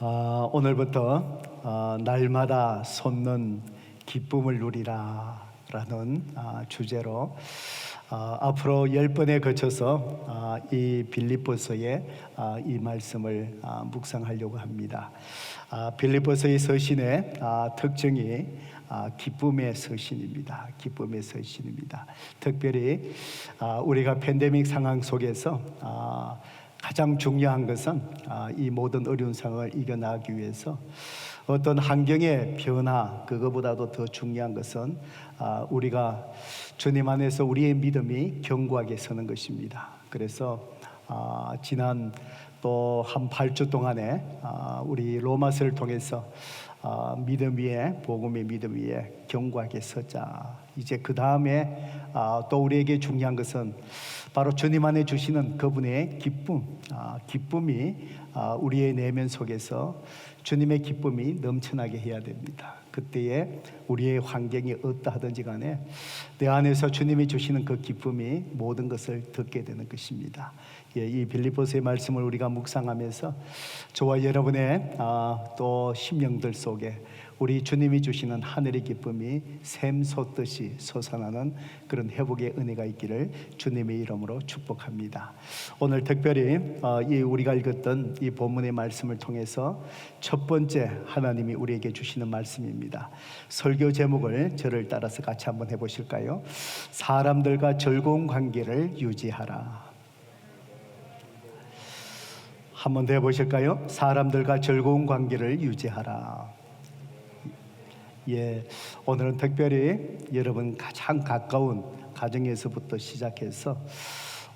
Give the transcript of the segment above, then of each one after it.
오늘부터 날마다 솟는 기쁨을 누리라 라는 주제로 앞으로 10번에 거쳐서 이 빌립보서의 이 말씀을 묵상하려고 합니다. 빌립보서의 서신의 특징이 기쁨의 서신입니다. 기쁨의 서신입니다. 특별히 우리가 팬데믹 상황 속에서 가장 중요한 것은 이 모든 어려운 상황을 이겨나가기 위해서 어떤 환경의 변화, 그거보다도 더 중요한 것은 우리가 주님 안에서 우리의 믿음이 견고하게 서는 것입니다. 그래서 지난 또 한 8주 동안에 우리 로마서를 통해서 믿음 위에, 복음의 믿음 위에 견고하게 서자. 이제 그 다음에 또 우리에게 중요한 것은 바로 주님 안에 주시는 그분의 기쁨, 기쁨이 우리의 내면 속에서 주님의 기쁨이 넘쳐나게 해야 됩니다. 그때에 우리의 환경이 어떠하든지 간에 내 안에서 주님이 주시는 그 기쁨이 모든 것을 듣게 되는 것입니다. 이 빌립보서의 말씀을 우리가 묵상하면서 저와 여러분의 또 심령들 속에 우리 주님이 주시는 하늘의 기쁨이 샘솟듯이 솟아나는 그런 회복의 은혜가 있기를 주님의 이름으로 축복합니다. 오늘 특별히 우리가 읽었던 이 본문의 말씀을 통해서 첫 번째 하나님이 우리에게 주시는 말씀입니다. 설교 제목을 저를 따라서 같이 한번 해보실까요? 사람들과 즐거운 관계를 유지하라. 한번 더 해보실까요? 사람들과 즐거운 관계를 유지하라. 오늘은 특별히 여러분 가장 가까운 가정에서부터 시작해서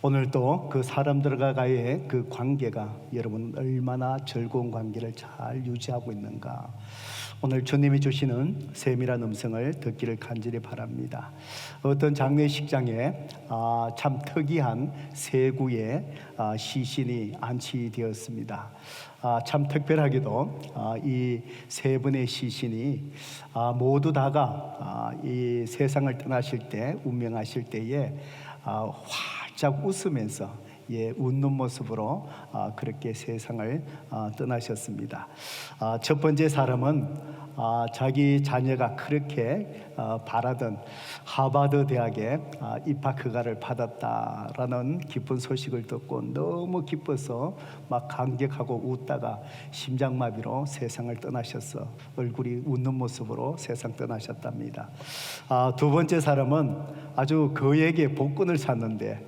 오늘도 그 사람들과의 그 관계가 여러분 얼마나 즐거운 관계를 잘 유지하고 있는가, 오늘 주님이 주시는 세밀한 음성을 듣기를 간절히 바랍니다. 어떤 장례식장에 참 특이한 세 구의 시신이 안치되었습니다. 참 특별하게도 이 세 분의 시신이 모두 다가 이 세상을 떠나실 때, 운명하실 때에 활짝 웃으면서 웃는 모습으로 그렇게 세상을 떠나셨습니다. 첫 번째 사람은 자기 자녀가 그렇게 바라던 하버드 대학에 입학 허가를 받았다라는 기쁜 소식을 듣고 너무 기뻐서 막 감격하고 웃다가 심장마비로 세상을 떠나셔서 얼굴이 웃는 모습으로 세상 떠나셨답니다. 두 번째 사람은 아주 그에게 복권을 샀는데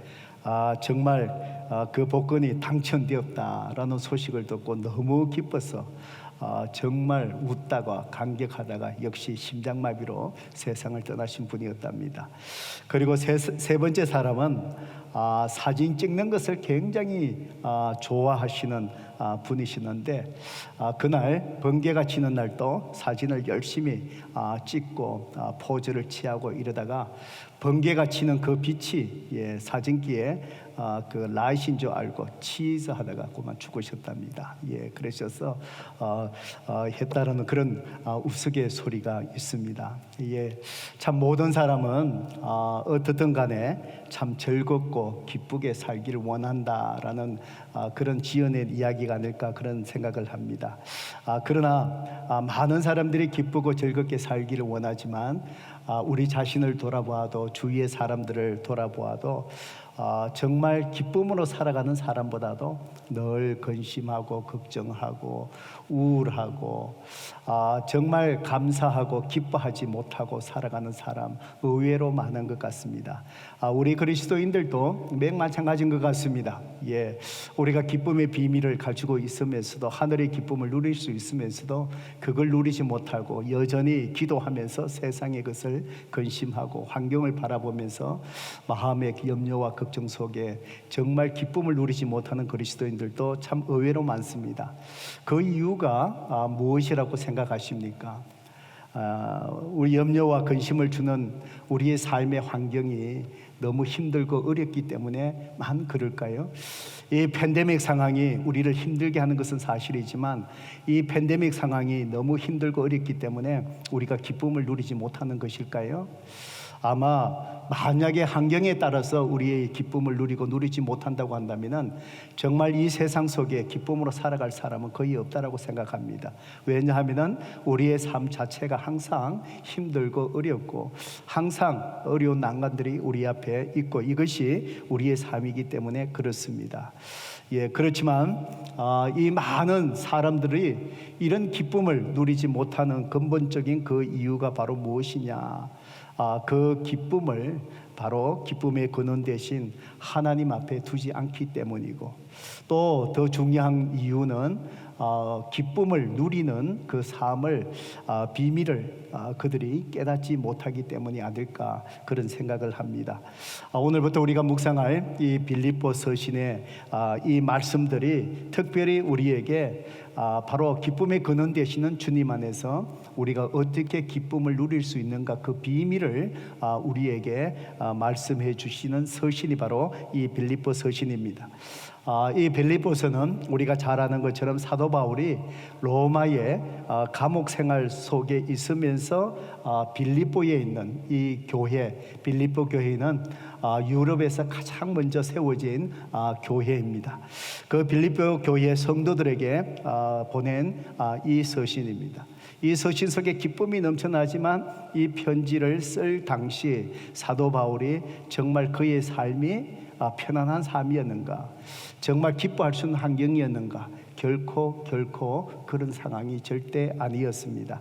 정말 그 복권이 당첨되었다라는 소식을 듣고 너무 기뻐서 정말 웃다가 감격하다가 역시 심장마비로 세상을 떠나신 분이었답니다. 그리고 세 번째 사람은 사진 찍는 것을 굉장히 좋아하시는 분이시는데 그날 번개가 치는 날도 사진을 열심히 찍고 포즈를 취하고 이러다가 번개가 치는 그 빛이 사진기에 그 라이트인 줄 알고 치즈 하다가 그만 죽으셨답니다. 그러셔서 했다라는 그런 우스갯소리가 있습니다. 참 모든 사람은 어떻든 간에 참 즐겁고 기쁘게 살기를 원한다라는 그런 지어낸 이야기가 아닐까 그런 생각을 합니다. 그러나 많은 사람들이 기쁘고 즐겁게 살기를 원하지만 우리 자신을 돌아보아도 주위의 사람들을 돌아보아도 정말 기쁨으로 살아가는 사람보다도 늘 근심하고 걱정하고 우울하고 정말 감사하고 기뻐하지 못하고 살아가는 사람 의외로 많은 것 같습니다. 우리 그리스도인들도 매일 마찬가지인 것 같습니다. 우리가 기쁨의 비밀을 가지고 있으면서도 하늘의 기쁨을 누릴 수 있으면서도 그걸 누리지 못하고 여전히 기도하면서 세상의 것을 근심하고 환경을 바라보면서 마음의 염려와 걱정 속에 정말 기쁨을 누리지 못하는 그리스도인들도 참 의외로 많습니다. 그 이유가 무엇이라고 생각하십니까? 우리 염려와 근심을 주는 우리의 삶의 환경이 너무 힘들고 어렵기 때문에만 그럴까요? 이 팬데믹 상황이 우리를 힘들게 하는 것은 사실이지만 이 팬데믹 상황이 너무 힘들고 어렵기 때문에 우리가 기쁨을 누리지 못하는 것일까요? 아마 만약에 환경에 따라서 우리의 기쁨을 누리고 누리지 못한다고 한다면 정말 이 세상 속에 기쁨으로 살아갈 사람은 거의 없다라고 생각합니다. 왜냐하면 우리의 삶 자체가 항상 힘들고 어렵고 항상 어려운 난관들이 우리 앞에 있고 이것이 우리의 삶이기 때문에 그렇습니다. 그렇지만 이 많은 사람들이 이런 기쁨을 누리지 못하는 근본적인 그 이유가 바로 무엇이냐? 그 기쁨을 바로 기쁨의 근원 대신 하나님 앞에 두지 않기 때문이고, 또 더 중요한 이유는 기쁨을 누리는 그 삶을 비밀을 그들이 깨닫지 못하기 때문이 아닐까 그런 생각을 합니다. 오늘부터 우리가 묵상할 이 빌립보 서신의 이 말씀들이 특별히 우리에게 바로 기쁨의 근원 되시는 주님 안에서 우리가 어떻게 기쁨을 누릴 수 있는가 그 비밀을 우리에게 말씀해 주시는 서신이 바로 이 빌립보 서신입니다. 이 빌립보서는 우리가 잘 아는 것처럼 사도 바울이 로마의 감옥 생활 속에 있으면서 빌립보에 있는 이 교회, 빌립보 교회는 유럽에서 가장 먼저 세워진 교회입니다. 그 빌립보 교회 성도들에게 보낸 이 서신입니다. 이 서신 속에 기쁨이 넘쳐나지만 이 편지를 쓸 당시 사도 바울이 정말 그의 삶이 편안한 삶이었는가, 정말 기뻐할 수 있는 환경이었는가? 결코 그런 상황이 절대 아니었습니다.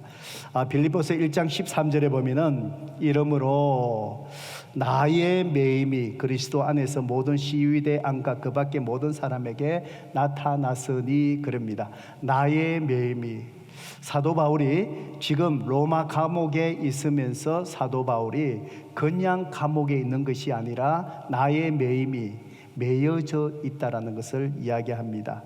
빌립보서 1장 13절에 보면은 이러므로 나의 매임이 그리스도 안에서 모든 시위대 안과 그 밖의 모든 사람에게 나타났으니 그럽니다. 나의 매임이, 사도 바울이 지금 로마 감옥에 있으면서 사도 바울이 그냥 감옥에 있는 것이 아니라 나의 매임이 매여져 있다라는 것을 이야기합니다.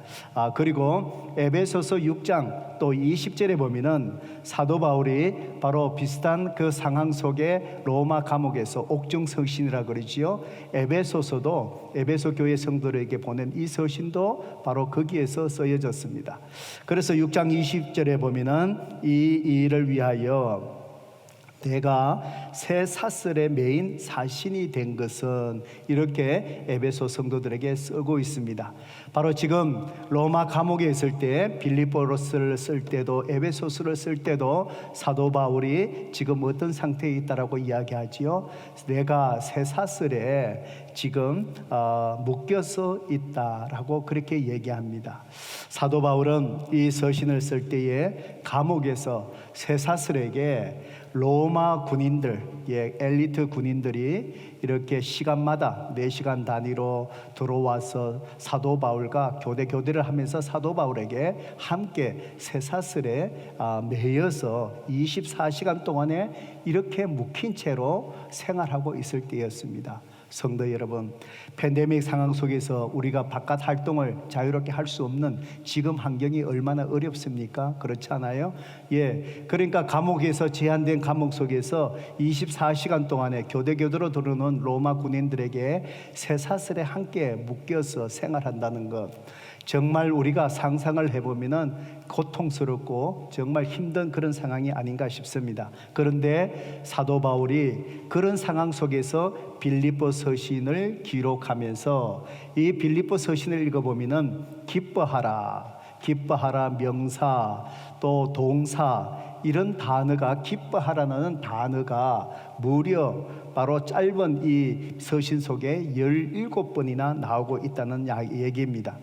그리고 에베소서 6장 또 20절에 보면은 사도 바울이 바로 비슷한 그 상황 속에 로마 감옥에서 옥중 서신이라 그러지요. 에베소서도 에베소 교회 성도들에게 보낸 이 서신도 바로 거기에서 쓰여졌습니다. 그래서 6장 20절에 보면은 이 일을 위하여 내가 새 사슬에 매인 사신이 된 것은, 이렇게 에베소 성도들에게 쓰고 있습니다. 바로 지금 로마 감옥에 있을 때 빌립보서를 쓸 때도 에베소서를 쓸 때도 사도 바울이 지금 어떤 상태에 있다라고 이야기하지요. 내가 새 사슬에 지금 묶여서 있다라고 그렇게 얘기합니다. 사도 바울은 이 서신을 쓸 때에 감옥에서 새 사슬에게 로마 군인들, 엘리트 군인들이 이렇게 시간마다 4시간 단위로 들어와서 사도 바울과 교대를 하면서 사도 바울에게 함께 쇠사슬에 매여서 24시간 동안에 이렇게 묵힌 채로 생활하고 있을 때였습니다. 성도 여러분, 팬데믹 상황 속에서 우리가 바깥 활동을 자유롭게 할 수 없는 지금 환경이 얼마나 어렵습니까? 그렇지 않아요? 그러니까 감옥에서, 제한된 감옥 속에서 24시간 동안에 교대로 들어오는 로마 군인들에게 쇠사슬에 함께 묶여서 생활한다는 것, 정말 우리가 상상을 해보면은 고통스럽고 정말 힘든 그런 상황이 아닌가 싶습니다. 그런데 사도 바울이 그런 상황 속에서 빌립보 서신을 기록하면서 이 빌립보 서신을 읽어보면은 기뻐하라 명사 또 동사, 이런 단어가, 기뻐하라는 단어가 무려 바로 짧은 이 서신 속에 17번이나 나오고 있다는 얘기입니다.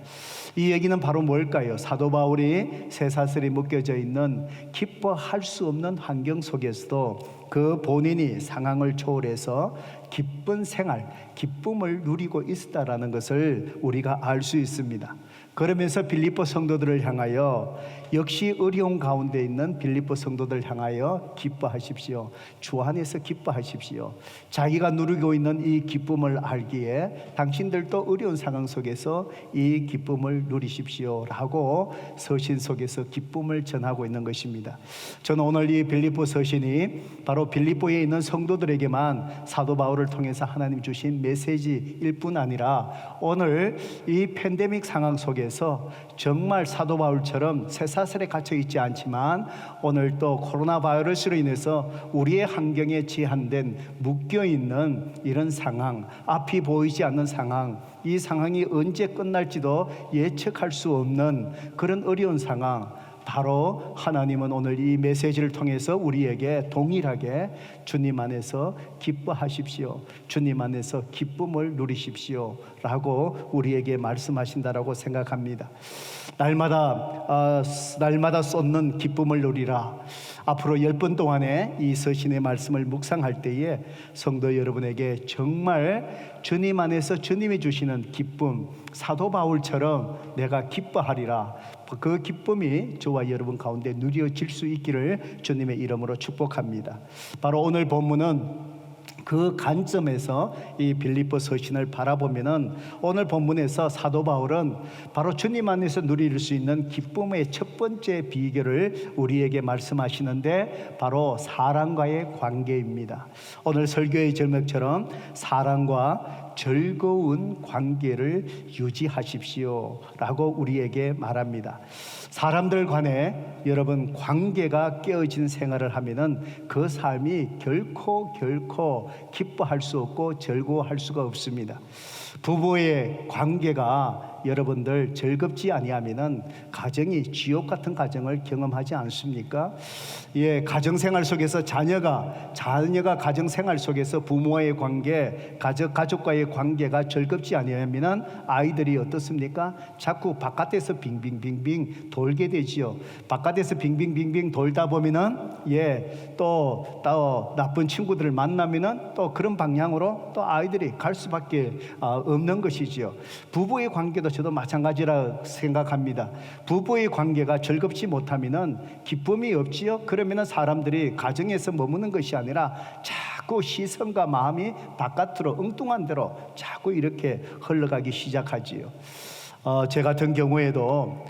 이 얘기는 바로 뭘까요? 사도 바울이 쇠사슬이 묶여져 있는 기뻐할 수 없는 환경 속에서도 그 본인이 상황을 초월해서 기쁜 생활, 기쁨을 누리고 있다라는 것을 우리가 알 수 있습니다. 그러면서 빌립보 성도들을 향하여, 역시 어려운 가운데 있는 빌립보 성도들 향하여 기뻐하십시오. 주 안에서 기뻐하십시오. 자기가 누리고 있는 이 기쁨을 알기에 당신들도 어려운 상황 속에서 이 기쁨을 누리십시오 라고 서신 속에서 기쁨을 전하고 있는 것입니다. 저는 오늘 이 빌립보 서신이 바로 빌립보에 있는 성도들에게만 사도 바울을 통해서 하나님 주신 메시지일 뿐 아니라 오늘 이 팬데믹 상황 속에서 정말 사도 바울처럼 새 폐사슬에 갇혀 있지 않지만 오늘 또 코로나 바이러스로 인해서 우리의 환경에 제한된 묶여있는 이런 상황, 앞이 보이지 않는 상황, 이 상황이 언제 끝날지도 예측할 수 없는 그런 어려운 상황, 바로 하나님은 오늘 이 메시지를 통해서 우리에게 동일하게 주님 안에서 기뻐하십시오, 주님 안에서 기쁨을 누리십시오 라고 우리에게 말씀하신다라고 생각합니다. 날마다 쏟는 기쁨을 누리라. 앞으로 10번 동안에 이 서신의 말씀을 묵상할 때에 성도 여러분에게 정말 주님 안에서 주님이 주시는 기쁨, 사도 바울처럼 내가 기뻐하리라, 그 기쁨이 저와 여러분 가운데 누려질 수 있기를 주님의 이름으로 축복합니다. 바로 오늘 본문은 그 관점에서 이 빌립보 서신을 바라보면은 오늘 본문에서 사도 바울은 바로 주님 안에서 누릴 수 있는 기쁨의 첫 번째 비결을 우리에게 말씀하시는데 바로 사랑과의 관계입니다. 오늘 설교의 제목처럼 사랑과 즐거운 관계를 유지하십시오 라고 우리에게 말합니다. 사람들 간에 여러분 관계가 깨어진 생활을 하면은 그 삶이 결코 기뻐할 수 없고 즐거워할 수가 없습니다. 부부의 관계가 여러분들 즐겁지 아니하면은 가정이 지옥 같은 가정을 경험하지 않습니까? 예, 가정생활 속에서 자녀가 가정생활 속에서 부모와의 관계, 가족과의 관계가 즐겁지 아니하면은 아이들이 어떻습니까? 자꾸 바깥에서 빙빙빙빙 돌게 되지요. 바깥에서 빙빙빙빙 돌다 보면은 또 나쁜 친구들을 만나면은 또 그런 방향으로 또 아이들이 갈 수밖에 없는 것이지요. 부부의 관계도 저도 마찬가지라 생각합니다. 부부의 관계가 즐겁지 못하면은 기쁨이 없지요. 그러면은 사람들이 가정에서 머무는 것이 아니라 자꾸 시선과 마음이 바깥으로 엉뚱한 데로 자꾸 이렇게 흘러가기 시작하지요. 제 같은 경우에도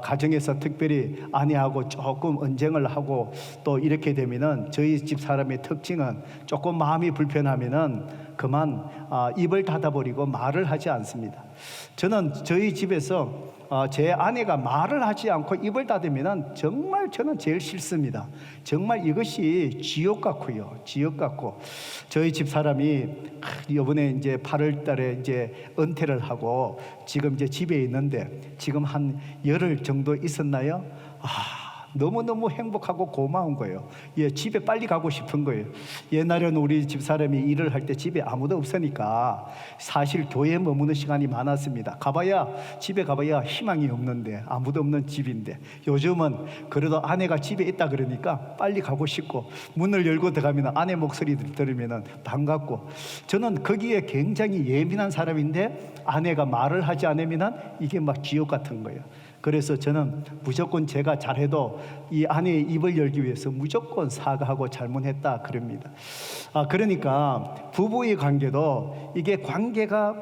가정에서 특별히 아내하고 조금 언쟁을 하고 또 이렇게 되면은 저희 집 사람의 특징은 조금 마음이 불편하면은 그만 입을 닫아버리고 말을 하지 않습니다. 저는 저희 집에서 제 아내가 말을 하지 않고 입을 닫으면 정말 저는 제일 싫습니다. 정말 이것이 지옥 같고요. 지옥 같고 저희 집 사람이 이번에 이제 8월 달에 이제 은퇴를 하고 지금 이제 집에 있는데 지금 한 열흘 정도 있었나요? 너무너무 행복하고 고마운 거예요. 집에 빨리 가고 싶은 거예요. 옛날에는 우리 집사람이 일을 할 때 집에 아무도 없으니까 사실 교회에 머무는 시간이 많았습니다. 집에 가봐야 희망이 없는데, 아무도 없는 집인데, 요즘은 그래도 아내가 집에 있다 그러니까 빨리 가고 싶고 문을 열고 들어가면 아내 목소리 들으면 반갑고, 저는 거기에 굉장히 예민한 사람인데 아내가 말을 하지 않으면 이게 막 지옥 같은 거예요. 그래서 저는 무조건 제가 잘해도 이 아내의 입을 열기 위해서 무조건 사과하고 잘못했다 그럽니다. 그러니까 부부의 관계도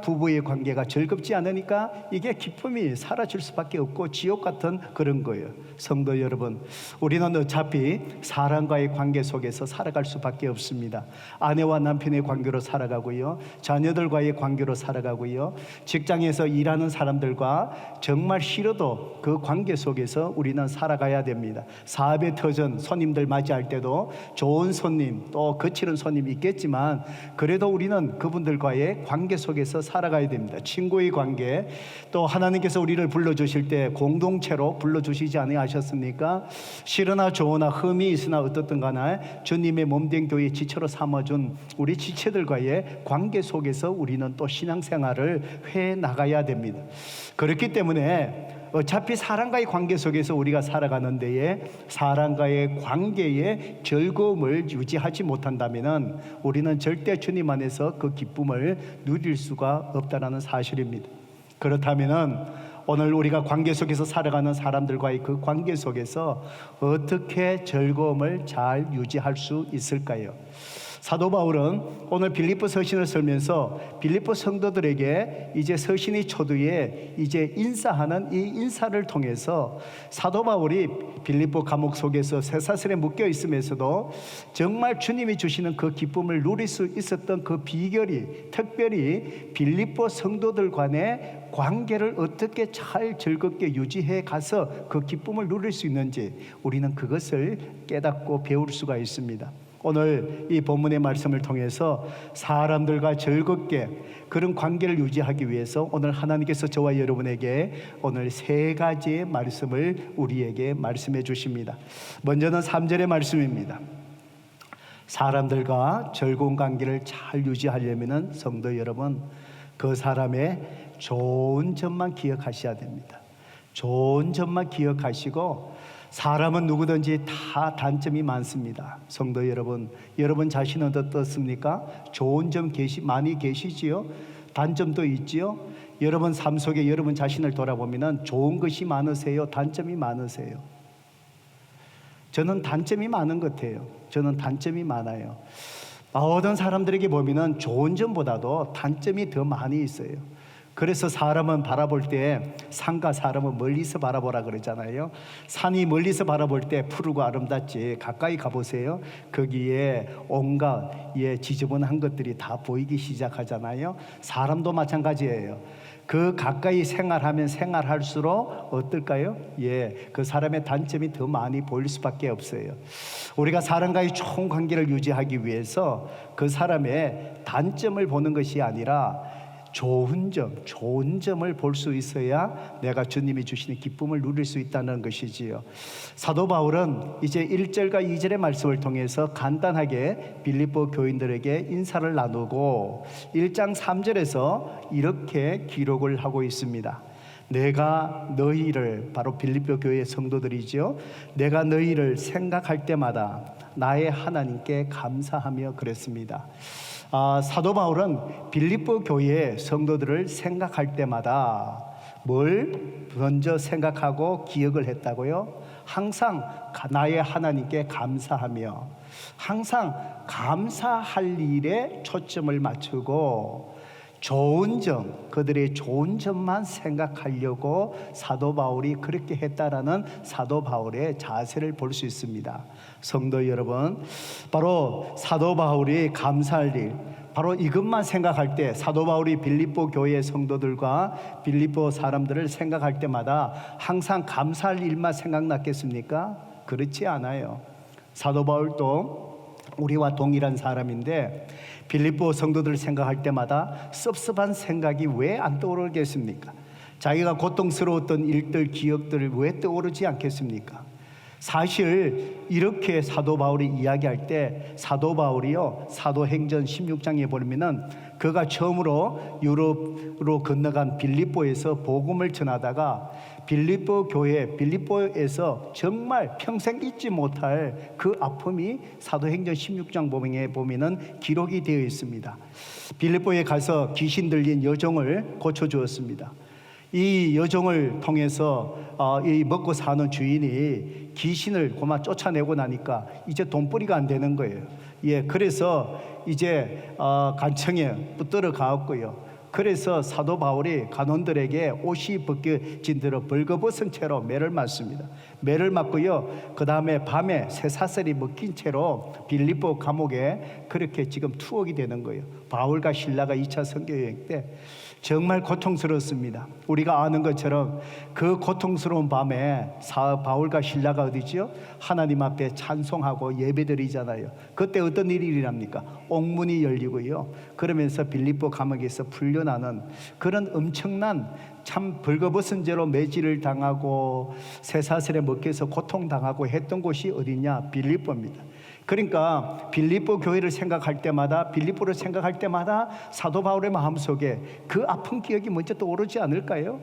부부의 관계가 즐겁지 않으니까 이게 기쁨이 사라질 수밖에 없고 지옥 같은 그런 거예요. 성도 여러분, 우리는 어차피 사람과의 관계 속에서 살아갈 수밖에 없습니다. 아내와 남편의 관계로 살아가고요, 자녀들과의 관계로 살아가고요, 직장에서 일하는 사람들과 정말 싫어도 그 관계 속에서 우리는 살아가야 됩니다. 사업의 터전, 손님들 맞이할 때도 좋은 손님, 또 거치는 손님이 있겠지만 그래도 우리는 그분들과의 관계 속에서 살아가야 됩니다. 친구의 관계, 또 하나님께서 우리를 불러주실 때 공동체로 불러주시지 아니하셨습니까? 싫으나 좋으나 흠이 있으나 어떻든 간에 주님의 몸된 교회 지체로 삼아준 우리 지체들과의 관계 속에서 우리는 또 신앙생활을 해 나가야 됩니다. 그렇기 때문에 어차피 사람과의 관계 속에서 우리가 살아가는 데에 사람과의 관계에 즐거움을 유지하지 못한다면 우리는 절대 주님 안에서 그 기쁨을 누릴 수가 없다는 사실입니다. 그렇다면 오늘 우리가 관계 속에서 살아가는 사람들과의 그 관계 속에서 어떻게 즐거움을 잘 유지할 수 있을까요? 사도 바울은 오늘 빌립보 서신을 쓰면서 빌립보 성도들에게 이제 서신의 초두에 이제 인사하는 이 인사를 통해서 사도 바울이 빌립보 감옥 속에서 쇠사슬에 묶여 있으면서도 정말 주님이 주시는 그 기쁨을 누릴 수 있었던 그 비결이 특별히 빌립보 성도들 간의 관계를 어떻게 잘 즐겁게 유지해 가서 그 기쁨을 누릴 수 있는지 우리는 그것을 깨닫고 배울 수가 있습니다. 오늘 이 본문의 말씀을 통해서 사람들과 즐겁게 그런 관계를 유지하기 위해서 오늘 하나님께서 저와 여러분에게 오늘 세 가지의 말씀을 우리에게 말씀해 주십니다. 먼저는 3절의 말씀입니다. 사람들과 즐거운 관계를 잘 유지하려면 성도 여러분, 그 사람의 좋은 점만 기억하셔야 됩니다. 좋은 점만 기억하시고, 사람은 누구든지 다 단점이 많습니다. 성도 여러분, 여러분 자신은 어떻습니까? 좋은 점 많이 계시지요? 단점도 있지요? 여러분 삶 속에 여러분 자신을 돌아보면 좋은 것이 많으세요? 단점이 많으세요? 저는 단점이 많은 것 같아요. 저는 단점이 많아요. 모든 사람들에게 보면 좋은 점보다도 단점이 더 많이 있어요. 그래서 사람은 바라볼 때 산과 사람은 멀리서 바라보라 그러잖아요. 산이 멀리서 바라볼 때 푸르고 아름답지 가까이 가보세요. 거기에 온갖 지저분한 것들이 다 보이기 시작하잖아요. 사람도 마찬가지예요. 그 가까이 생활하면 생활할수록 어떨까요? 그 사람의 단점이 더 많이 보일 수밖에 없어요. 우리가 사람과의 좋은 관계를 유지하기 위해서 그 사람의 단점을 보는 것이 아니라 좋은 점을 볼 수 있어야 내가 주님이 주시는 기쁨을 누릴 수 있다는 것이지요. 사도 바울은 이제 1절과 2절의 말씀을 통해서 간단하게 빌립보 교인들에게 인사를 나누고 1장 3절에서 이렇게 기록을 하고 있습니다. 내가 너희를, 바로 빌립보 교회 성도들이죠, 내가 너희를 생각할 때마다 나의 하나님께 감사하며 그랬습니다. 사도 바울은 빌립보 교회의 성도들을 생각할 때마다 뭘 먼저 생각하고 기억을 했다고요? 항상 나의 하나님께 감사하며 항상 감사할 일에 초점을 맞추고 좋은 점, 그들의 좋은 점만 생각하려고 사도 바울이 그렇게 했다라는 사도 바울의 자세를 볼 수 있습니다. 성도 여러분, 바로 사도 바울이 감사할 일, 바로 이것만 생각할 때 사도 바울이 빌립보 교회 성도들과 빌립보 사람들을 생각할 때마다 항상 감사할 일만 생각났겠습니까? 그렇지 않아요. 사도 바울도 우리와 동일한 사람인데 빌립보 성도들을 생각할 때마다 섭섭한 생각이 왜 안 떠오르겠습니까? 자기가 고통스러웠던 일들, 기억들을 왜 떠오르지 않겠습니까? 사실 이렇게 사도 바울이 이야기할 때 사도 바울이요, 사도행전 16장에 보면은 그가 처음으로 유럽으로 건너간 빌립보에서 복음을 전하다가 빌립보 교회, 빌립보에서 정말 평생 잊지 못할 그 아픔이 사도행전 16장 보면은 기록이 되어 있습니다. 빌립보에 가서 귀신 들린 여종을 고쳐주었습니다. 이 여종을 통해서 이 먹고 사는 주인이 귀신을 고마 쫓아내고 나니까 이제 돈벌이가 안 되는 거예요. 그래서 이제 간청에 붙들어 가었고요. 그래서 사도 바울이 간원들에게 옷이 벗겨진 대로 벌거벗은 채로 매를 맞습니다. 매를 맞고요, 그 다음에 밤에 쇠사슬이 묶인 채로 빌립보 감옥에 그렇게 지금 투옥이 되는 거예요. 바울과 실라가 2차 선교여행 때 정말 고통스럽습니다. 우리가 아는 것처럼 그 고통스러운 밤에 바울과 실라가 어디지요? 하나님 앞에 찬송하고 예배드리잖아요. 그때 어떤 일이 일어납니까? 옥문이 열리고요, 그러면서 빌립보 감옥에서 풀려나는 그런 엄청난, 참 벌거벗은 죄로 매질을 당하고 쇠사슬에 묶여서 고통당하고 했던 곳이 어디냐? 빌립보입니다. 그러니까 빌립보 교회를 생각할 때마다, 빌립보를 생각할 때마다 사도 바울의 마음속에 그 아픈 기억이 먼저 떠오르지 않을까요?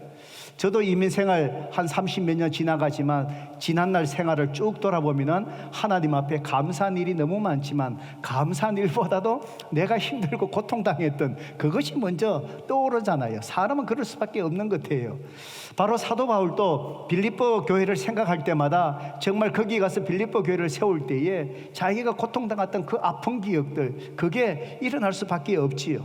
저도 이민생활 한 30몇 년 지나가지만 지난날 생활을 쭉 돌아보면 하나님 앞에 감사한 일이 너무 많지만 감사한 일보다도 내가 힘들고 고통당했던 그것이 먼저 떠오르잖아요. 사람은 그럴 수밖에 없는 없었던 것 같아요. 바로 사도 바울도 빌립보 교회를 생각할 때마다 정말 거기 가서 빌립보 교회를 세울 때에 자기가 고통당했던 그 아픈 기억들, 그게 일어날 수밖에 없지요.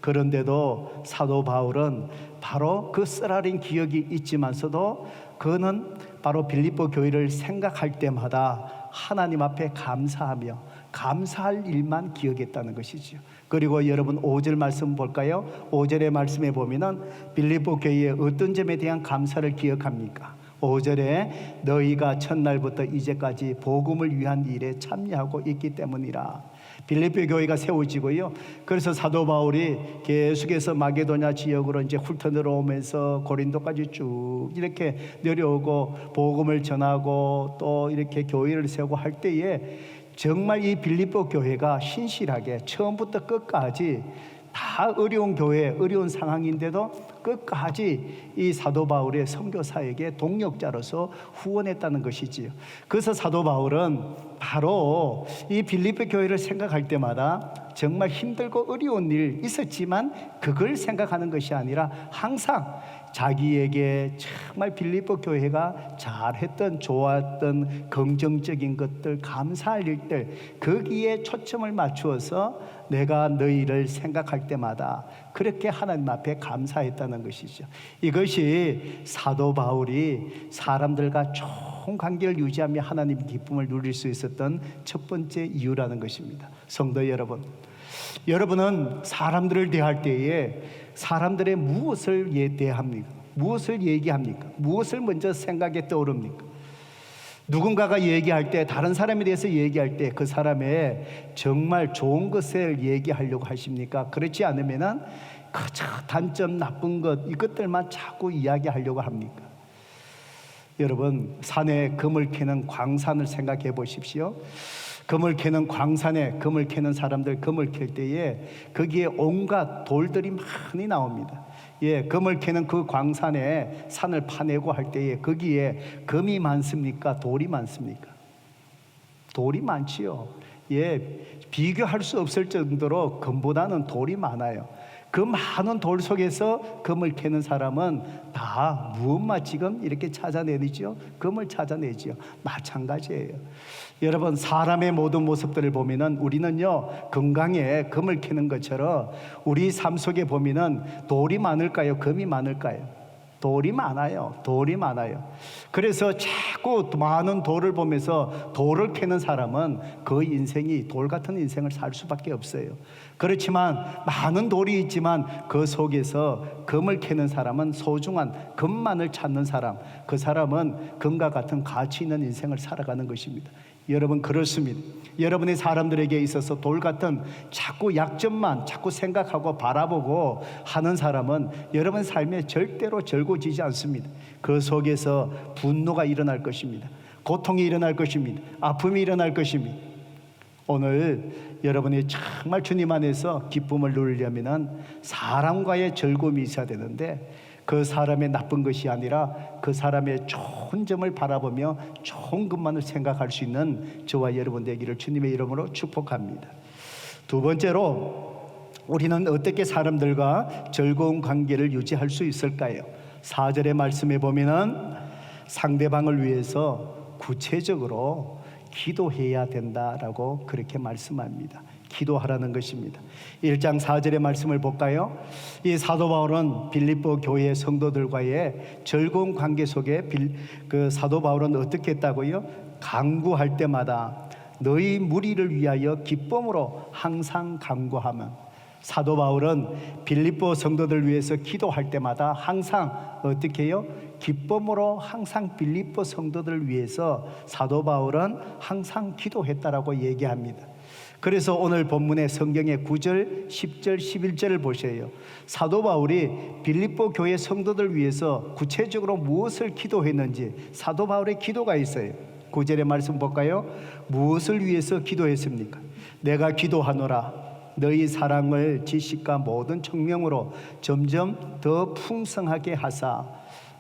그런데도 사도 바울은 바로 그 쓰라린 기억이 있지만서도 그는 바로 빌립보 교회를 생각할 때마다 하나님 앞에 감사하며 감사할 일만 기억했다는 것이죠. 그리고 여러분 5절 말씀 볼까요? 5절의 말씀에 보면은 빌립보 교회의 어떤 점에 대한 감사를 기억합니까? 5절에 너희가 첫날부터 이제까지 복음을 위한 일에 참여하고 있기 때문이라. 빌립보 교회가 세워지고요. 그래서 사도 바울이 계속해서 마게도냐 지역으로 이제 훑어 내려오면서 고린도까지 쭉 이렇게 내려오고 복음을 전하고 또 이렇게 교회를 세우고 할 때에 정말 이 빌립보 교회가 신실하게 처음부터 끝까지 다 어려운 교회, 어려운 상황인데도 끝까지 이 사도 바울의 선교사에게 동력자로서 후원했다는 것이지요. 그래서 사도 바울은 바로 이 빌립보 교회를 생각할 때마다 정말 힘들고 어려운 일 있었지만 그걸 생각하는 것이 아니라 항상 자기에게 정말 빌립보 교회가 잘했던, 좋았던 긍정적인 것들, 감사할 일들, 거기에 초점을 맞추어서 내가 너희를 생각할 때마다 그렇게 하나님 앞에 감사했다는 것이죠. 이것이 사도 바울이 사람들과 좋은 관계를 유지하며 하나님의 기쁨을 누릴 수 있었던 첫 번째 이유라는 것입니다. 성도 여러분, 여러분은 사람들을 대할 때에 사람들의 무엇을 대합니까? 무엇을 얘기합니까? 무엇을 먼저 생각에 떠오릅니까? 누군가가 얘기할 때, 다른 사람에 대해서 얘기할 때 그 사람의 정말 좋은 것을 얘기하려고 하십니까? 그렇지 않으면은 그저 단점, 나쁜 것, 이것들만 자꾸 이야기하려고 합니까? 여러분, 산에 금을 캐는 광산을 생각해 보십시오. 금을 캐는 광산에 금을 캐는 사람들, 금을 캘 때에 거기에 온갖 돌들이 많이 나옵니다. 금을 캐는 그 광산에 산을 파내고 할 때에 거기에 금이 많습니까? 돌이 많습니까? 돌이 많지요. 비교할 수 없을 정도로 금보다는 돌이 많아요. 그 많은 돌 속에서 금을 캐는 사람은 다 무엇만 지금 이렇게 찾아내죠? 금을 찾아내지요. 마찬가지예요. 여러분, 사람의 모든 모습들을 보면은 우리는요, 건강에 금을 캐는 것처럼 우리 삶 속에 보면은 돌이 많을까요? 금이 많을까요? 돌이 많아요. 돌이 많아요. 그래서 자꾸 많은 돌을 보면서 돌을 캐는 사람은 그 인생이 돌 같은 인생을 살 수밖에 없어요. 그렇지만 많은 돌이 있지만 그 속에서 금을 캐는 사람은 소중한 금만을 찾는 사람, 그 사람은 금과 같은 가치 있는 인생을 살아가는 것입니다. 여러분, 그렇습니다. 여러분의 사람들에게 있어서 돌 같은 자꾸 약점만 자꾸 생각하고 바라보고 하는 사람은 여러분 삶에 절대로 절고지지 않습니다. 그 속에서 분노가 일어날 것입니다. 고통이 일어날 것입니다. 아픔이 일어날 것입니다. 오늘 여러분이 정말 주님 안에서 기쁨을 누리려면 사람과의 즐거움이 있어야 되는데 그 사람의 나쁜 것이 아니라 그 사람의 좋은 점을 바라보며 좋은 것만을 생각할 수 있는 저와 여러분 되기를 주님의 이름으로 축복합니다. 두 번째로, 우리는 어떻게 사람들과 즐거운 관계를 유지할 수 있을까요? 4절의 말씀에 보면은 상대방을 위해서 구체적으로 기도해야 된다라고 그렇게 말씀합니다. 기도하라는 것입니다. 1장 4절의 말씀을 볼까요? 이 사도 바울은 빌립보 교회 성도들과의 즐거운 관계 속에 그 사도 바울은 어떻게 했다고요? 간구할 때마다 너희 무리를 위하여 기쁨으로 항상 간구하면, 사도 바울은 빌립보 성도들 위해서 기도할 때마다 항상 어떻게 해요? 기쁨으로 항상 빌립보 성도들을 위해서 사도 바울은 항상 기도했다라고 얘기합니다. 그래서 오늘 본문의 성경의 9절, 10절, 11절을 보세요. 사도 바울이 빌립보 교회 성도들 위해서 구체적으로 무엇을 기도했는지 사도 바울의 기도가 있어요. 9절의 말씀 볼까요? 무엇을 위해서 기도했습니까? 내가 기도하노라 너희 사랑을 지식과 모든 청명으로 점점 더 풍성하게 하사.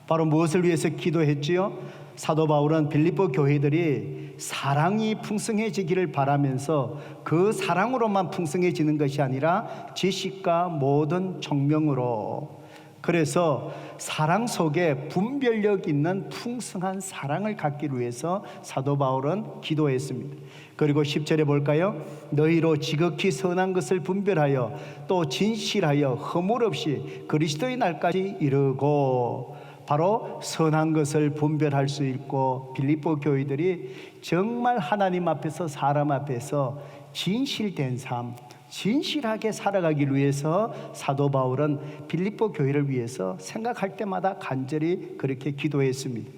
바로 무엇을 위해서 기도했지요? 사도 바울은 빌립보 교회들이 사랑이 풍성해지기를 바라면서 그 사랑으로만 풍성해지는 것이 아니라 지식과 모든 청명으로, 그래서 사랑 속에 분별력 있는 풍성한 사랑을 갖기 위해서 사도 바울은 기도했습니다. 그리고 10절에 볼까요? 너희로 지극히 선한 것을 분별하여 또 진실하여 허물 없이 그리스도의 날까지 이르고, 바로 선한 것을 분별할 수 있고 빌립보 교회들이 정말 하나님 앞에서 사람 앞에서 진실된 삶, 진실하게 살아가기 위해서 사도 바울은 빌립보 교회를 위해서 생각할 때마다 간절히 그렇게 기도했습니다.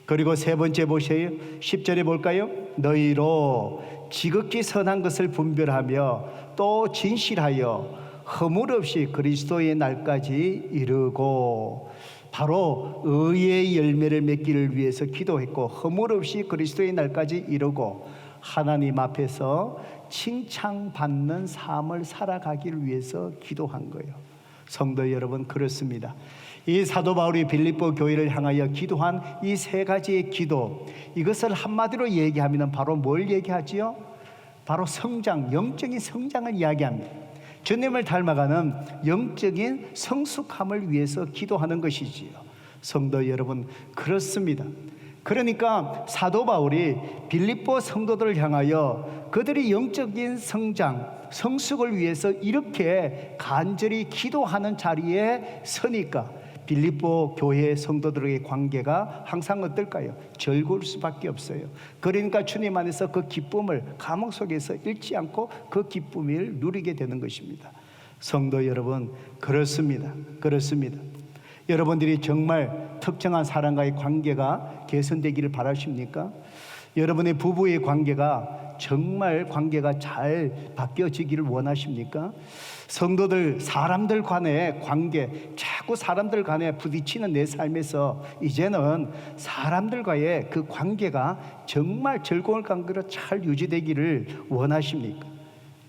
그리고 세 번째 보세요. 10절에 볼까요? 너희로 지극히 선한 것을 분별하며 또 진실하여 허물 없이 그리스도의 날까지 이르고, 바로 의의 열매를 맺기를 위해서 기도했고, 허물 없이 그리스도의 날까지 이르고, 하나님 앞에서 칭찬받는 삶을 살아가기를 위해서 기도한 거예요. 성도 여러분, 그렇습니다. 이 사도 바울이 빌립보 교회를 향하여 기도한 이 세 가지의 기도, 이것을 한마디로 얘기하면 바로 뭘 얘기하지요? 바로 성장, 영적인 성장을 이야기합니다. 주님을 닮아가는 영적인 성숙함을 위해서 기도하는 것이지요. 성도 여러분, 그렇습니다. 그러니까 사도 바울이 빌립보 성도들을 향하여 그들이 영적인 성장, 성숙을 위해서 이렇게 간절히 기도하는 자리에 서니까 빌립보 교회 성도들의 관계가 항상 어떨까요? 즐거울 수밖에 없어요. 그러니까 주님 안에서 그 기쁨을 감옥 속에서 잃지 않고 그 기쁨을 누리게 되는 것입니다. 성도 여러분, 그렇습니다. 그렇습니다. 여러분들이 정말 특정한 사람과의 관계가 개선되기를 바라십니까? 여러분의 부부의 관계가 정말 관계가 잘 바뀌어지기를 원하십니까? 성도들, 사람들 간의 관계, 자꾸 사람들 간에 부딪히는 내 삶에서 이제는 사람들과의 그 관계가 정말 즐거운 관계로 잘 유지되기를 원하십니까?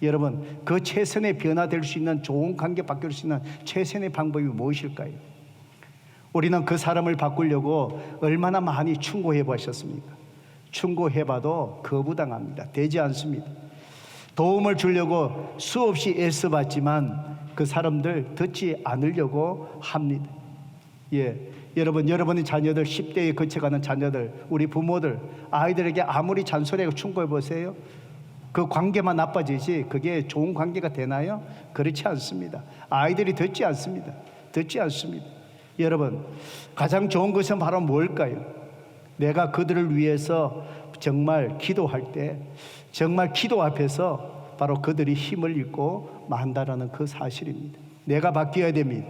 여러분, 그 최선의 변화될 수 있는, 좋은 관계 바뀔 수 있는 최선의 방법이 무엇일까요? 우리는 그 사람을 바꾸려고 얼마나 많이 충고해 보셨습니까? 충고해봐도 거부당합니다. 되지 않습니다. 도움을 주려고 수없이 애써봤지만 그 사람들 듣지 않으려고 합니다. 여러분, 여러분의 자녀들, 10대에 거쳐가는 자녀들, 우리 부모들, 아이들에게 아무리 잔소리하고 충고해 보세요. 그 관계만 나빠지지 그게 좋은 관계가 되나요? 그렇지 않습니다. 아이들이 듣지 않습니다. 듣지 않습니다. 여러분, 가장 좋은 것은 바로 뭘까요? 내가 그들을 위해서 정말 기도할 때, 정말 기도 앞에서 바로 그들이 힘을 잃고 만다라는 그 사실입니다. 내가 바뀌어야 됩니다.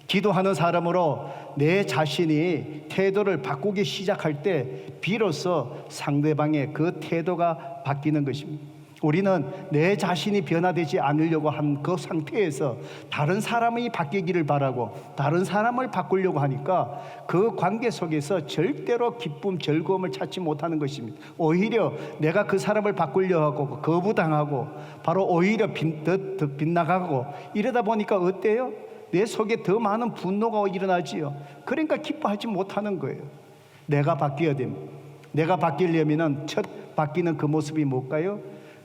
기도하는 사람으로 내 자신이 태도를 바꾸기 시작할 때 비로소 상대방의 그 태도가 바뀌는 것입니다. 우리는 내 자신이 변화되지 않으려고 한 그 상태에서 다른 사람이 바뀌기를 바라고 다른 사람을 바꾸려고 하니까 그 관계 속에서 절대로 기쁨, 즐거움을 찾지 못하는 것입니다. 오히려 내가 그 사람을 바꾸려고 하고 거부당하고 바로 오히려 빗나가고 이러다 보니까 어때요? 내 속에 더 많은 분노가 일어나지요. 그러니까 기뻐하지 못하는 거예요. 내가 바뀌어야 됩니다. 내가 바뀌려면 첫 바뀌는 그 모습이 뭘까요?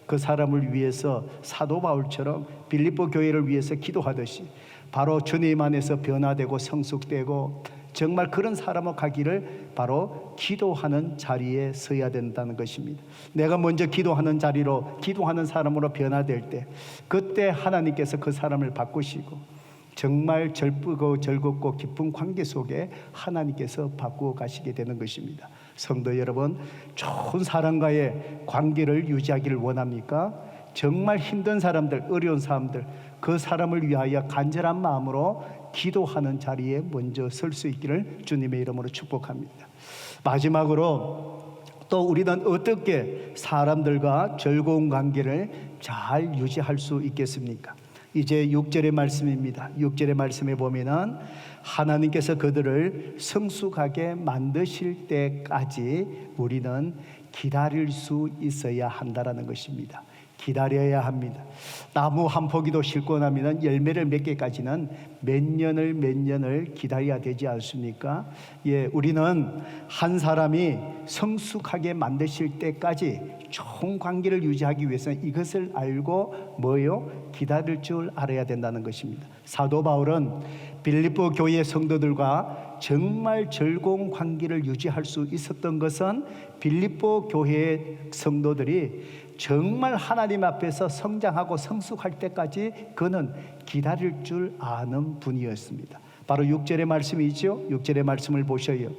그 사람을 위해서 사도 바울처럼 빌립보 교회를 위해서 기도하듯이 바로 주님 안에서 변화되고 성숙되고 정말 그런 사람으로 가기를 바로 기도하는 자리에 서야 된다는 것입니다. 내가 먼저 기도하는 자리로, 기도하는 사람으로 변화될 때 그때 하나님께서 그 사람을 바꾸시고 정말 즐겁고 기쁜 관계 속에 하나님께서 바꾸어 가시게 되는 것입니다. 성도 여러분, 좋은 사람과의 관계를 유지하기를 원합니까? 정말 힘든 사람들, 어려운 사람들, 그 사람을 위하여 간절한 마음으로 기도하는 자리에 먼저 설 수 있기를 주님의 이름으로 축복합니다. 마지막으로 또 우리는 어떻게 사람들과 즐거운 관계를 잘 유지할 수 있겠습니까? 이제 6절의 말씀입니다. 6절의 말씀에 보면은 하나님께서 그들을 성숙하게 만드실 때까지 우리는 기다릴 수 있어야 한다라는 것입니다. 기다려야 합니다. 나무 한 포기도 심고 나면 열매를 맺기까지는 몇 년을 기다려야 되지 않습니까? 예, 우리는 한 사람이 성숙하게 만드실 때까지 좋은 관계를 유지하기 위해서는 이것을 알고 기다릴 줄 알아야 된다는 것입니다. 사도 바울은 빌립보 교회 성도들과 정말 즐거운 관계를 유지할 수 있었던 것은 빌립보 교회 성도들이 정말 하나님 앞에서 성장하고 성숙할 때까지 그는 기다릴 줄 아는 분이었습니다. 바로 6절의 말씀이죠. 6절의 말씀을 보셔요.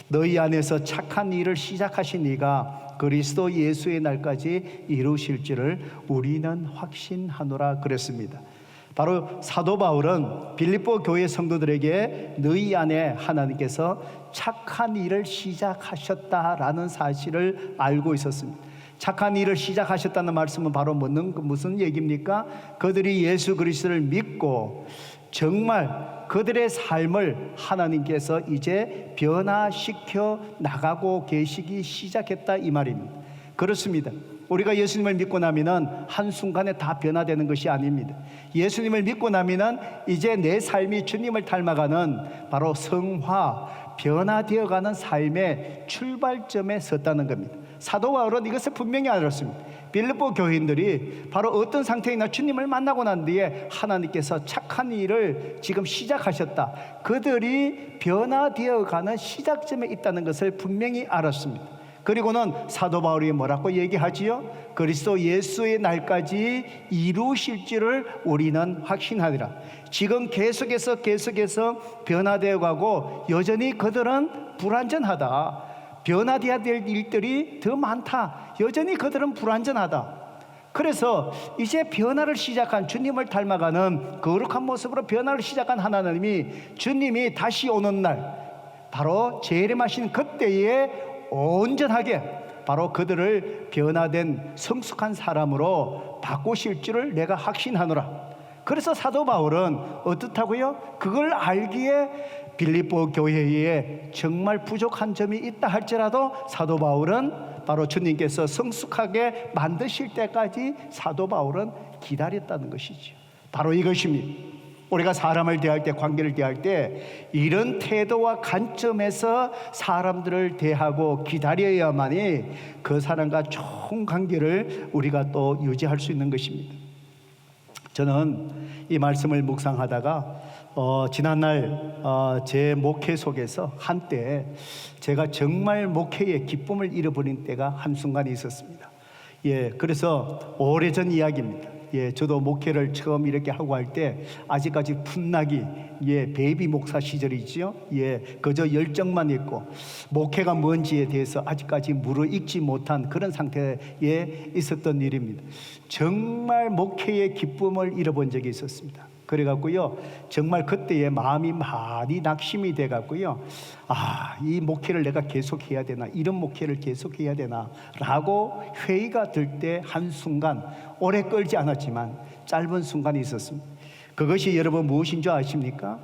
너희 안에서 착한 일을 시작하신 이가 그리스도 예수의 날까지 이루실 줄을 우리는 확신하노라 그랬습니다. 바로 사도 바울은 빌립보 교회 성도들에게 너희 안에 하나님께서 착한 일을 시작하셨다라는 사실을 알고 있었습니다. 착한 일을 시작하셨다는 말씀은 바로 무슨 얘기입니까? 그들이 예수 그리스도를 믿고 정말 그들의 삶을 하나님께서 이제 변화시켜 나가고 계시기 시작했다 이 말입니다. 그렇습니다. 우리가 예수님을 믿고 나면은 한순간에 다 변화되는 것이 아닙니다. 예수님을 믿고 나면은 이제 내 삶이 주님을 닮아가는 바로 성화, 변화되어가는 삶의 출발점에 섰다는 겁니다. 사도 바울은 이것을 분명히 알았습니다. 빌립보 교인들이 바로 어떤 상태에 있나 주님을 만나고 난 뒤에 하나님께서 착한 일을 지금 시작하셨다. 그들이 변화되어가는 시작점에 있다는 것을 분명히 알았습니다. 그리고는 사도 바울이 뭐라고 얘기하지요? 그리스도 예수의 날까지 이루실 줄을 우리는 확신하리라. 지금 계속해서 변화되어 가고 여전히 그들은 불완전하다. 변화되어야 될 일들이 더 많다. 여전히 그들은 불완전하다. 그래서 이제 변화를 시작한 주님을 닮아가는 거룩한 모습으로 변화를 시작한 하나님이 주님이 다시 오는 날 바로 재림하신 그때에 온전하게 바로 그들을 변화된 성숙한 사람으로 바꾸실 줄을 내가 확신하노라. 그래서 사도 바울은 어떻다고요? 그걸 알기에 빌립보 교회에 정말 부족한 점이 있다 할지라도 사도 바울은 바로 주님께서 성숙하게 만드실 때까지 사도 바울은 기다렸다는 것이죠. 바로 이것입니다. 우리가 사람을 대할 때, 관계를 대할 때 이런 태도와 관점에서 사람들을 대하고 기다려야만이 그 사람과 좋은 관계를 우리가 또 유지할 수 있는 것입니다. 저는 이 말씀을 묵상하다가 지난날 제 목회 속에서 한때 제가 정말 목회의 기쁨을 잃어버린 때가 한순간에 있었습니다. 예, 그래서 오래전 이야기입니다. 예, 저도 목회를 처음 이렇게 하고 할 때 아직까지 풋나기 베이비 목사 시절이지요. 예, 그저 열정만 있고 목회가 뭔지에 대해서 아직까지 무르익지 못한 그런 상태에 있었던 일입니다. 정말 목회의 기쁨을 잃어본 적이 있었습니다. 그래갖고요, 정말 그때의 마음이 많이 낙심이 돼갖고요, 이 목회를 내가 계속해야 되나, 이런 목회를 계속해야 되나 라고 회의가 들 때 한순간, 오래 끌지 않았지만 짧은 순간이 있었습니다. 그것이 여러분 무엇인 줄 아십니까?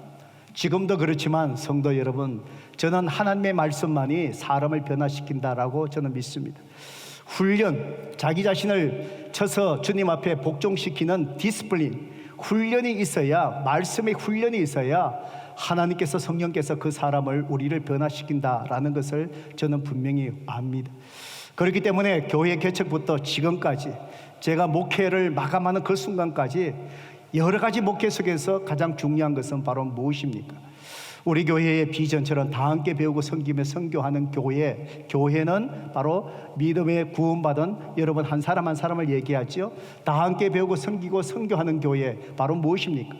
지금도 그렇지만 성도 여러분, 저는 하나님의 말씀만이 사람을 변화시킨다라고 저는 믿습니다. 훈련, 자기 자신을 쳐서 주님 앞에 복종시키는 디스플린, 훈련이 있어야, 말씀의 훈련이 있어야 하나님께서, 성령께서 그 사람을, 우리를 변화시킨다라는 것을 저는 분명히 압니다. 그렇기 때문에 교회 개척부터 지금까지 제가 목회를 마감하는 그 순간까지 여러 가지 목회 속에서 가장 중요한 것은 바로 무엇입니까? 우리 교회의 비전처럼 다 함께 배우고 섬기며 선교하는 교회는 바로 믿음에 구원받은 여러분 한 사람 한 사람을 얘기하죠. 다 함께 배우고 섬기고 선교하는 교회, 바로 무엇입니까?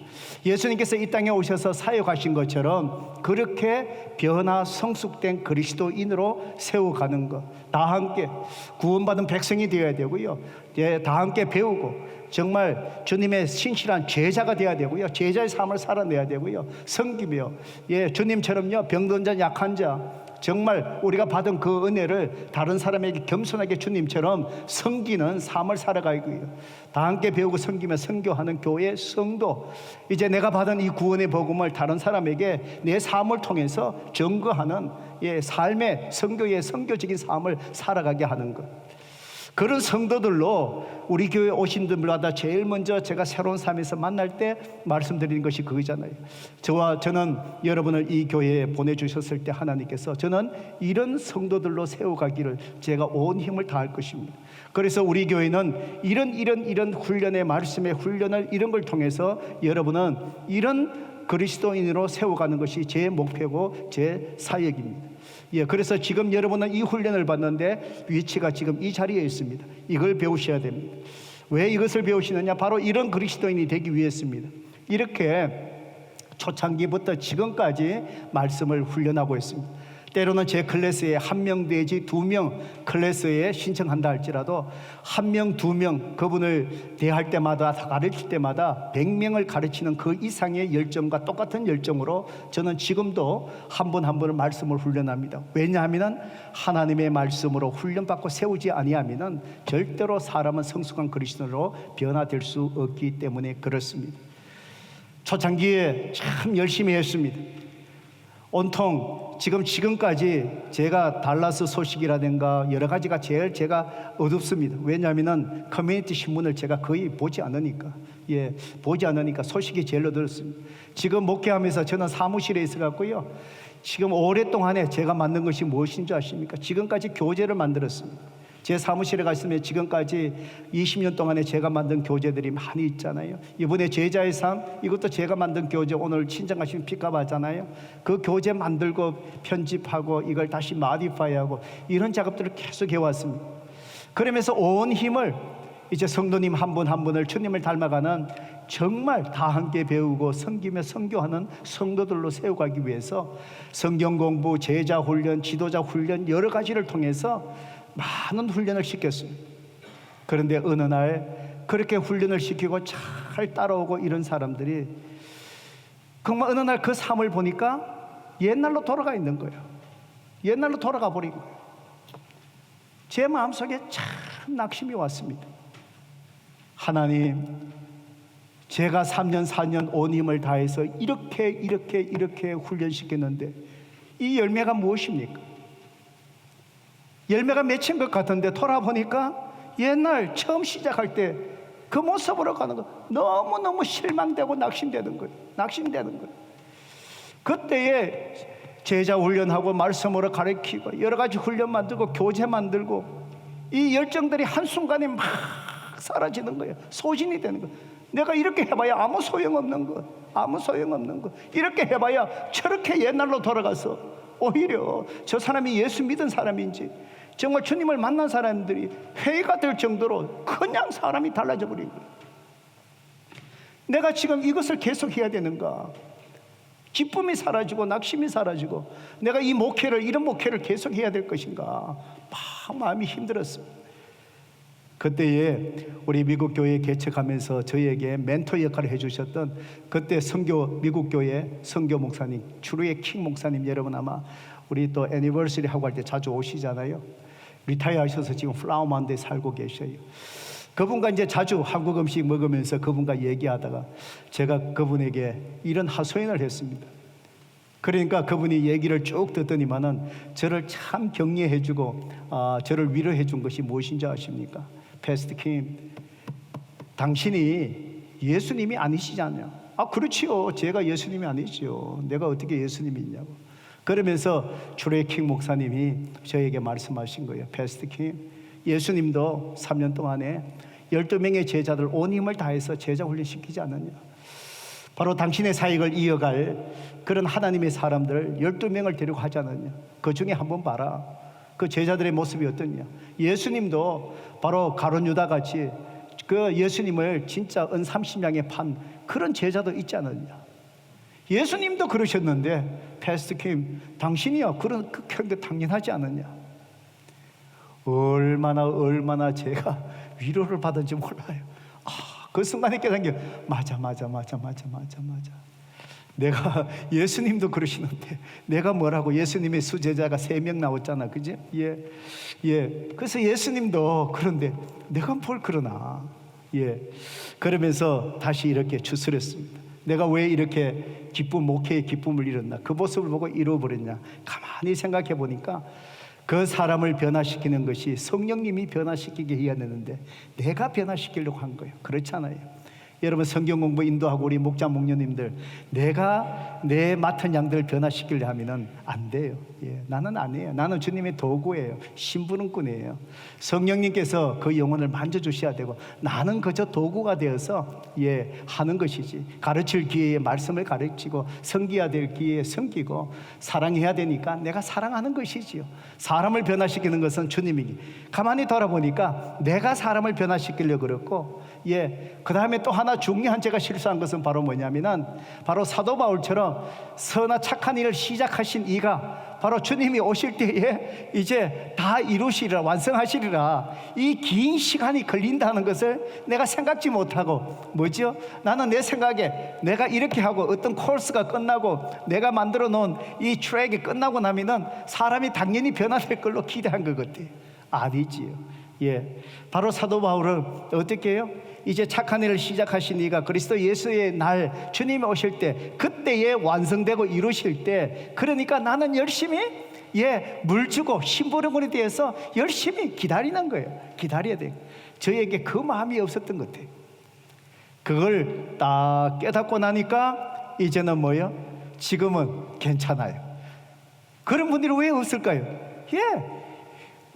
예수님께서 이 땅에 오셔서 사역하신 것처럼 그렇게 변화 성숙된 그리스도인으로 세워가는 것, 다 함께 구원받은 백성이 되어야 되고요, 다 함께 배우고 정말 주님의 신실한 제자가 되어야 되고요, 제자의 삶을 살아내야 되고요, 섬기며 주님처럼요, 병든 자, 약한 자, 정말 우리가 받은 그 은혜를 다른 사람에게 겸손하게 주님처럼 섬기는 삶을 살아가고요, 다 함께 배우고 섬기며 선교하는 교회 성도, 이제 내가 받은 이 구원의 복음을 다른 사람에게 내 삶을 통해서 증거하는 삶의 선교의 선교적인 삶을 살아가게 하는 것. 그런 성도들로 우리 교회 오신 분들마다 제일 먼저 제가 새로운 삶에서 만날 때 말씀드리는 것이 그거잖아요. 저는 여러분을 이 교회에 보내주셨을 때 하나님께서 저는 이런 성도들로 세워가기를 제가 온 힘을 다할 것입니다. 그래서 우리 교회는 이런 훈련의 말씀의 훈련을 이런 걸 통해서 여러분은 이런 그리스도인으로 세워가는 것이 제 목표고 제 사역입니다. 그래서 지금 여러분은 이 훈련을 받는데 위치가 지금 이 자리에 있습니다. 이걸 배우셔야 됩니다. 왜 이것을 배우시느냐? 바로 이런 그리스도인이 되기 위해서입니다. 이렇게 초창기부터 지금까지 말씀을 훈련하고 있습니다. 때로는 제 클래스에 1명 내지 2명 클래스에 신청한다 할지라도 1명, 2명 그분을 대할 때마다 가르칠 때마다 100명을 가르치는 그 이상의 열정과 똑같은 열정으로 저는 지금도 한 분 한 분을 말씀을 훈련합니다. 왜냐하면 하나님의 말씀으로 훈련받고 세우지 아니하면 절대로 사람은 성숙한 그리스도인으로 변화될 수 없기 때문에 그렇습니다. 초창기에 참 열심히 했습니다. 온통 지금까지 제가 달라스 소식이라든가 여러 가지가 제일 제가 어둡습니다. 왜냐하면 커뮤니티 신문을 제가 거의 보지 않으니까 소식이 제일 어둡습니다. 지금 목회하면서 저는 사무실에 있어갖고요, 지금 오랫동안에 제가 만든 것이 무엇인 줄 아십니까? 지금까지 교재를 만들었습니다. 제 사무실에 갔으면 지금까지 20년 동안에 제가 만든 교재들이 많이 있잖아요. 이번에 제자의 삶, 이것도 제가 만든 교재, 오늘 친정 가시면 픽업 하잖아요. 그 교재 만들고 편집하고 이걸 다시 마디파이하고 이런 작업들을 계속 해왔습니다. 그러면서 온 힘을 이제 성도님 한 분 한 분을 주님을 닮아가는 정말 다 함께 배우고 섬기며 선교하는 성도들로 세워가기 위해서 성경 공부, 제자 훈련, 지도자 훈련 여러 가지를 통해서 많은 훈련을 시켰습니다. 그런데 어느 날 그렇게 훈련을 시키고 잘 따라오고 이런 사람들이 정말 어느 날 그 삶을 보니까 옛날로 돌아가 있는 거예요. 옛날로 돌아가 버린 거예요. 제 마음속에 참 낙심이 왔습니다. 하나님, 제가 3년 4년 온 힘을 다해서 이렇게 훈련시켰는데 이 열매가 무엇입니까? 열매가 맺힌 것 같은데 돌아보니까 옛날 처음 시작할 때 그 모습으로 가는 거 너무너무 실망되고 낙심되는 거예요. 그때에 제자 훈련하고 말씀으로 가르치고 여러 가지 훈련 만들고 교재 만들고 이 열정들이 한순간에 막 사라지는 거예요. 소진이 되는 거예요. 내가 이렇게 해봐야 아무 소용없는 것. 이렇게 해봐야 저렇게 옛날로 돌아가서 오히려 저 사람이 예수 믿은 사람인지 정말 주님을 만난 사람들이 회의가 될 정도로 그냥 사람이 달라져 버린 거예요. 내가 지금 이것을 계속 해야 되는가? 기쁨이 사라지고 낙심이 사라지고 내가 이런 목회를 계속 해야 될 것인가? 마음이 힘들었습니다. 그때에 우리 미국 교회 개척하면서 저희에게 멘토 역할을 해주셨던 그때 미국 교회 선교 목사님, 주루의 킹 목사님, 여러분 아마 우리 또 애니버서리 하고 할 때 자주 오시잖아요. 리타이어 하셔서 지금 플라워만드에 살고 계셔요. 그분과 이제 자주 한국 음식 먹으면서 그분과 얘기하다가 제가 그분에게 이런 하소연을 했습니다. 그러니까 그분이 얘기를 쭉 듣더니만은 저를 참 격려해주고 저를 위로해준 것이 무엇인지 아십니까? 패스트 킴, 당신이 예수님이 아니시잖아요. 그렇지요. 제가 예수님이 아니죠. 내가 어떻게 예수님이 있냐고. 그러면서 주레이 킹 목사님이 저에게 말씀하신 거예요. 패스트 킴, 예수님도 3년 동안에 12명의 제자들 온 힘을 다해서 제자 훈련시키지 않았냐. 바로 당신의 사역을 이어갈 그런 하나님의 사람들 12명을 데리고 하지 않았냐. 그 중에 한번 봐라. 그 제자들의 모습이 어떠냐. 예수님도 바로 가룟 유다 같이 그 예수님을 진짜 은 30냥에 판 그런 제자도 있지 않았냐. 예수님도 그러셨는데 패스트 킴, 당신이요 그런 그 당연하지 않느냐. 얼마나 제가 위로를 받은지 몰라요. 그 순간에 깨달은 게 맞아. 내가 예수님도 그러시는데 내가 뭐라고. 예수님의 수제자가 3명 나왔잖아, 그지? 그래서 예수님도 그런데 내가 뭘 그러나. 그러면서 다시 이렇게 추스렸습니다. 내가 왜 이렇게 목회의 기쁨을 잃었나, 그 모습을 보고 잃어버렸냐. 가만히 생각해 보니까 그 사람을 변화시키는 것이 성령님이 변화시키게 해야 되는데 내가 변화시키려고 한 거예요. 그렇잖아요. 여러분 성경 공부 인도하고 우리 목자 목녀님들, 내가 내 맡은 양들을 변화시키려 하면은 안 돼요. 나는 아니에요. 나는 주님의 도구예요. 심부름꾼이에요. 성령님께서 그 영혼을 만져주셔야 되고 나는 그저 도구가 되어서 하는 것이지. 가르칠 기회에 말씀을 가르치고 섬겨야 될 기회에 섬기고 사랑해야 되니까 내가 사랑하는 것이지요. 사람을 변화시키는 것은 주님이기. 가만히 돌아보니까 내가 사람을 변화시키려고 그랬고 그 다음에 또 하나 중요한 제가 실수한 것은 바로 뭐냐면은 바로 사도 바울처럼 선하 착한 일을 시작하신 이가 바로 주님이 오실 때에 이제 다 이루시리라, 완성하시리라, 이 긴 시간이 걸린다는 것을 내가 생각지 못하고 뭐죠? 나는 내 생각에 내가 이렇게 하고 어떤 코र्स가 끝나고 내가 만들어 놓은 이 트랙이 끝나고 나면은 사람이 당연히 변화될 걸로 기대한 것 같아요. 아니지요. 바로 사도 바울은 어떻게 해요? 이제 착한 일을 시작하신 이가 그리스도 예수의 날 주님이 오실 때 그때에 완성되고 이루실 때, 그러니까 나는 열심히 물 주고 심부름꾼이 되어서 열심히 기다리는 거예요. 기다려야 돼요. 저에게 그 마음이 없었던 것 같아요. 그걸 딱 깨닫고 나니까 이제는 뭐예요? 지금은 괜찮아요. 그런 분들이 왜 없을까요?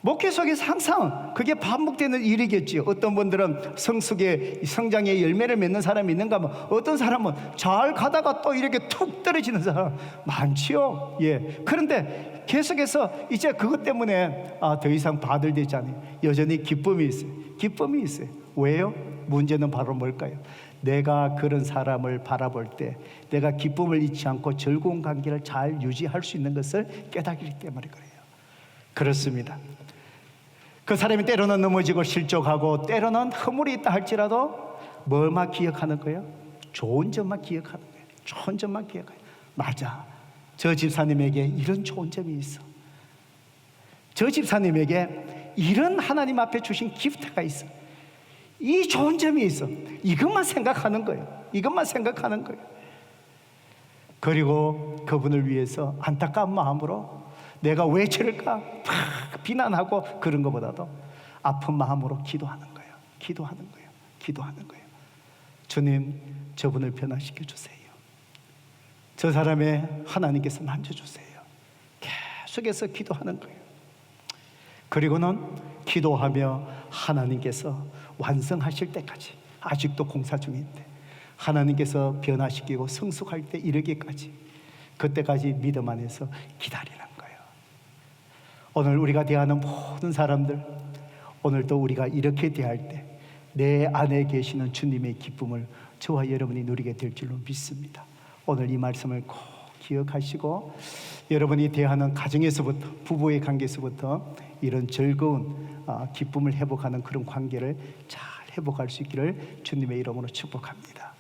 목회 속에서 항상 그게 반복되는 일이겠지요. 어떤 분들은 성숙의 성장의 열매를 맺는 사람이 있는가 하면 어떤 사람은 잘 가다가 또 이렇게 툭 떨어지는 사람 많지요. 그런데 계속해서 이제 그것 때문에 더 이상 바들되지 않아요. 여전히 기쁨이 있어요. 기쁨이 있어요. 왜요? 문제는 바로 뭘까요? 내가 그런 사람을 바라볼 때 내가 기쁨을 잃지 않고 즐거운 관계를 잘 유지할 수 있는 것을 깨닫기 때문에 그래요. 그렇습니다. 그 사람이 때로는 넘어지고 실족하고 때로는 허물이 있다 할지라도 뭐만 기억하는 거예요? 좋은 점만 기억하는 거예요. 좋은 점만 기억해요. 맞아, 저 집사님에게 이런 좋은 점이 있어. 저 집사님에게 이런 하나님 앞에 주신 기프트가 있어. 이 좋은 점이 있어. 이것만 생각하는 거예요. 이것만 생각하는 거예요. 그리고 그분을 위해서 안타까운 마음으로 내가 왜 저럴까 비난하고 그런 것보다도 아픈 마음으로 기도하는 거예요. 기도하는 거예요. 기도하는 거예요. 주님, 저분을 변화시켜 주세요. 저 사람의 하나님께서 만져주세요. 계속해서 기도하는 거예요. 그리고는 기도하며 하나님께서 완성하실 때까지, 아직도 공사 중인데 하나님께서 변화시키고 성숙할 때 이르기까지, 그때까지 믿음 안에서 기다리는 거예요. 오늘 우리가 대하는 모든 사람들, 오늘도 우리가 이렇게 대할 때 내 안에 계시는 주님의 기쁨을 저와 여러분이 누리게 될 줄로 믿습니다. 오늘 이 말씀을 꼭 기억하시고 여러분이 대하는 가정에서부터, 부부의 관계에서부터 이런 즐거운 기쁨을 회복하는 그런 관계를 잘 회복할 수 있기를 주님의 이름으로 축복합니다.